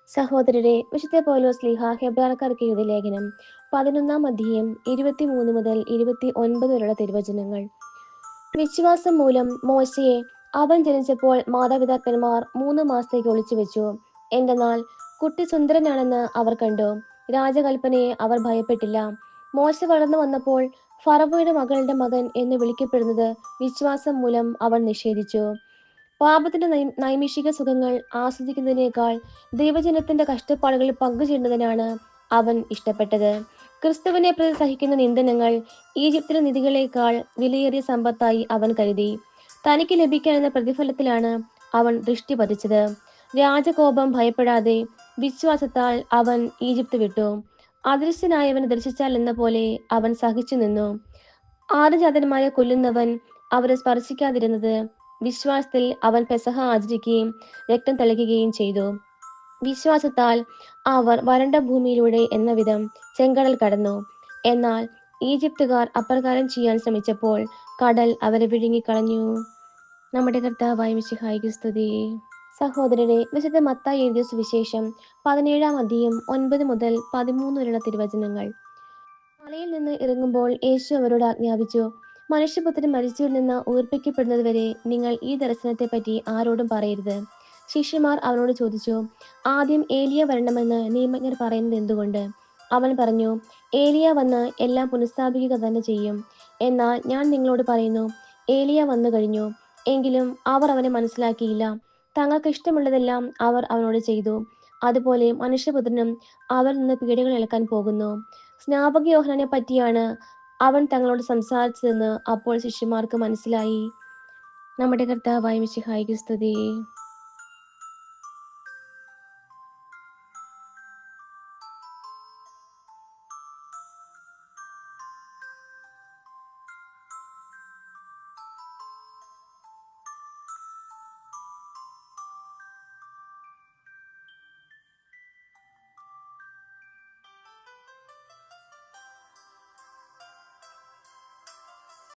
സഹോദരരെ, വിശുദ്ധ പൗലോസ് ശ്ലീഹ ഹെബ്രായർക്കാർക്ക് എഴുതിയ ലേഖനം 11 അധ്യായം 23 മുതൽ 29 വരെയുള്ള തിരുവചനങ്ങൾ. വിശ്വാസം മൂലം മോശയെ അവൻ ജനിച്ചപ്പോൾ മാതാപിതാക്കന്മാർ 3 മാസത്തേക്ക് ഒളിച്ചു വെച്ചു. എന്തെന്നാൽ കുട്ടി സുന്ദരനാണെന്ന് അവർ കണ്ടു. രാജകൽപ്പനയെ അവർ ഭയപ്പെട്ടില്ല. മോശ വളർന്നു വന്നപ്പോൾ ഫറവോയുടെ മകളുടെ മകൻ എന്ന് വിളിക്കപ്പെടുന്നത് വിശ്വാസം മൂലം അവൻ നിഷേധിച്ചു. പാപത്തിന്റെ നൈമിഷിക സുഖങ്ങൾ ആസ്വദിക്കുന്നതിനേക്കാൾ ദൈവജനത്തിന്റെ കഷ്ടപ്പാടുകളിൽ പങ്കുചേരുന്നതിനാണ് അവൻ ഇഷ്ടപ്പെട്ടത്. ക്രിസ്തുവിനെ പ്രതി സഹിക്കുന്ന നിന്ദനങ്ങൾ ഈജിപ്തിലെ നിധികളേക്കാൾ വിലയേറിയ സമ്പത്തായി അവൻ കരുതി. തനിക്ക് ലഭിക്കാനെന്ന പ്രതിഫലത്തിലാണ് അവൻ ദൃഷ്ടി പതിച്ചത്. രാജകോപം ഭയപ്പെടാതെ വിശ്വാസത്താൽ അവൻ ഈജിപ്ത് വിട്ടു. അദൃശ്യനായവൻ ദർശിച്ചാൽ എന്ന പോലെ അവൻ സഹിച്ചു നിന്നു. ആദ്യജാതന്മാരെ കൊല്ലുന്നവൻ അവരെ സ്പർശിക്കാതിരുന്നത് വിശ്വാസത്തിൽ അവൻ പെസഹ ആചരിക്കുകയും രക്തം തളിക്കുകയും ചെയ്തു. വിശ്വാസത്താൽ അവർ വരണ്ട ഭൂമിയിലൂടെ എന്ന വിധം ചെങ്കടൽ കടന്നു. എന്നാൽ ഈജിപ്തുകാർ അപ്രകാരം ചെയ്യാൻ ശ്രമിച്ചപ്പോൾ കടൽ അവരെ വിഴുങ്ങിക്കളഞ്ഞു. നമ്മുടെ കർത്താവായ മിശിഹായ്ക്ക് സ്തുതി. സഹോദരരെ, വിശുദ്ധ മത്തായി എഴുതിയ സുവിശേഷം 17 അധ്യായം 9 മുതൽ 13 വരെയുള്ള തിരുവചനങ്ങൾ. മലയിൽ നിന്ന് ഇറങ്ങുമ്പോൾ യേശു അവരോട് ആജ്ഞാപിച്ചു, മനുഷ്യപുത്രൻ മരിച്ചവരിൽ നിന്ന് ഉയർപ്പിക്കപ്പെടുന്നതുവരെ നിങ്ങൾ ഈ ദർശനത്തെപ്പറ്റി ആരോടും പറയരുത്. ശിഷ്യന്മാർ അവനോട് ചോദിച്ചു, ആദ്യം ഏലിയ വരണമെന്ന് നിയമജ്ഞർ പറയുന്നത് എന്തുകൊണ്ട്? അവൻ പറഞ്ഞു, ഏലിയ വന്ന് എല്ലാം പുനഃസ്ഥാപിക്കുക തന്നെ ചെയ്യും. എന്നാൽ ഞാൻ നിങ്ങളോട് പറയുന്നു, ഏലിയ വന്നു കഴിഞ്ഞു, എങ്കിലും അവർ അവനെ മനസ്സിലാക്കിയില്ല. തങ്ങൾക്ക് ഇഷ്ടമുള്ളതെല്ലാം അവർ അവനോട് ചെയ്തു. അതുപോലെ മനുഷ്യപുത്രനും അവരിൽ നിന്ന് പീഡകൾ ഏൽക്കാൻ പോകുന്നു. സ്നാപക യോഹന്നാനെ പറ്റിയാണ് അവൻ തങ്ങളോട് സംസാരിച്ചതെന്ന് അപ്പോൾ ശിഷ്യന്മാർക്ക് മനസ്സിലായി. നമ്മുടെ കർത്താവായ മിശിഹായ്ക്ക് സ്തുതി.